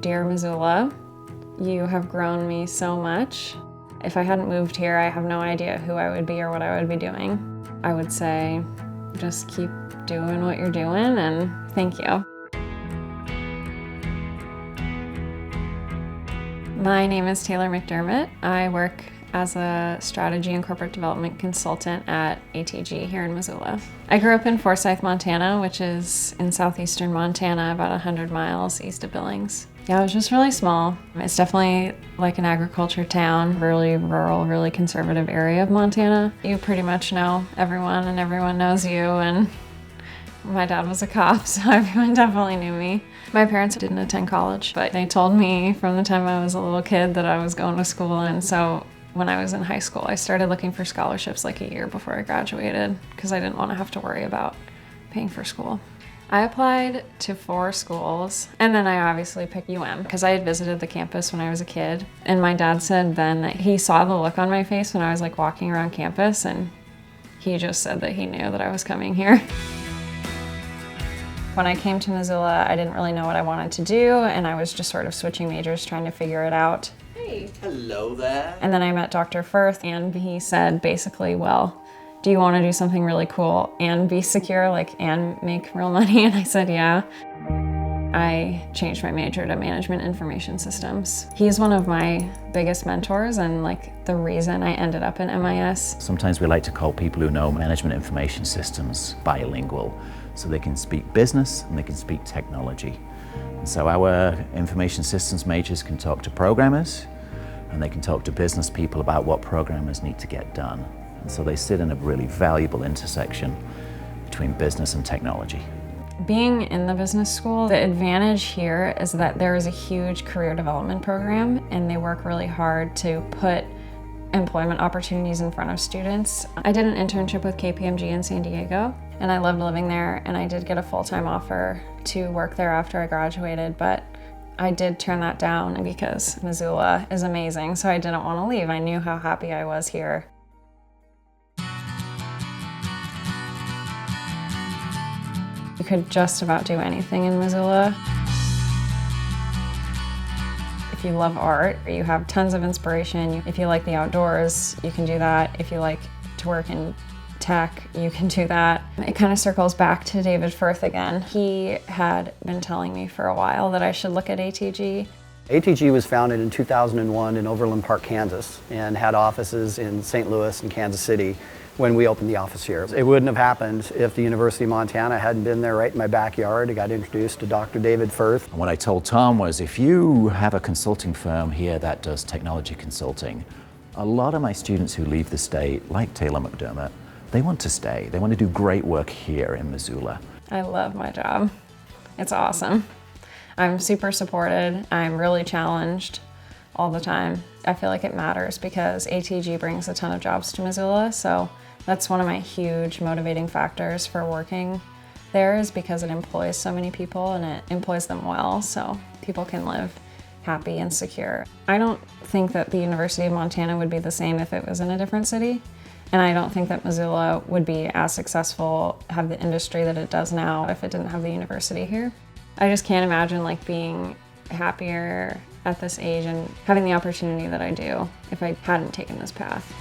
Dear Missoula, you have grown me so much. If I hadn't moved here, I have no idea who I would be or what I would be doing. I would say, just keep doing what you're doing, and thank you. My name is Taylor McDermott. I work as a strategy and corporate development consultant at ATG here in Missoula. I grew up in Forsyth, Montana, which is in southeastern Montana, about 100 miles east of Billings. Yeah, it was just really small. It's definitely like an agriculture town, really rural, really conservative area of Montana. You pretty much know everyone and everyone knows you, and my dad was a cop, so everyone definitely knew me. My parents didn't attend college, but they told me from the time I was a little kid that I was going to school, and so when I was in high school, I started looking for scholarships like a year before I graduated because I didn't want to have to worry about paying for school. I applied to 4 schools, and then I obviously picked because I had visited the campus when I was a kid. And my dad said then that he saw the look on my face when I was like walking around campus, and he just said that he knew that I was coming here. When I came to Missoula, I didn't really know what I wanted to do, and I was just sort of switching majors, trying to figure it out. Hey, hello there. And then I met Dr. Firth, and he said basically, well, do you want to do something really cool and be secure, and make real money? And I said, yeah. I changed my major to management information systems. He's one of my biggest mentors and the reason I ended up in MIS. Sometimes we like to call people who know management information systems bilingual, so they can speak business and they can speak technology. And so our information systems majors can talk to programmers and they can talk to business people about what programmers need to get done. And so they sit in a really valuable intersection between business and technology. Being in the business school, the advantage here is that there is a huge career development program, and they work really hard to put employment opportunities in front of students. I did an internship with KPMG in San Diego, and I loved living there, and I did get a full-time offer to work there after I graduated, but I did turn that down because Missoula is amazing, so I didn't want to leave. I knew how happy I was here. You could just about do anything in Missoula. If you love art, you have tons of inspiration. If you like the outdoors, you can do that. If you like to work in tech, you can do that. It kind of circles back to David Firth again. He had been telling me for a while that I should look at ATG. ATG was founded in 2001 in Overland Park, Kansas, and had offices in St. Louis and Kansas City when we opened the office here. It wouldn't have happened if the University of Montana hadn't been there right in my backyard. I got introduced to Dr. David Firth. And what I told Tom was, if you have a consulting firm here that does technology consulting, a lot of my students who leave the state, like Taylor McDermott, they want to stay. They want to do great work here in Missoula. I love my job. It's awesome. I'm super supported. I'm really challenged all the time. I feel like it matters because ATG brings a ton of jobs to Missoula, so that's one of my huge motivating factors for working there, is because it employs so many people and it employs them well, so people can live happy and secure. I don't think that the University of Montana would be the same if it was in a different city, and I don't think that Missoula would be as successful, have the industry that it does now, if it didn't have the university here. I just can't imagine being happier at this age and having the opportunity that I do if I hadn't taken this path.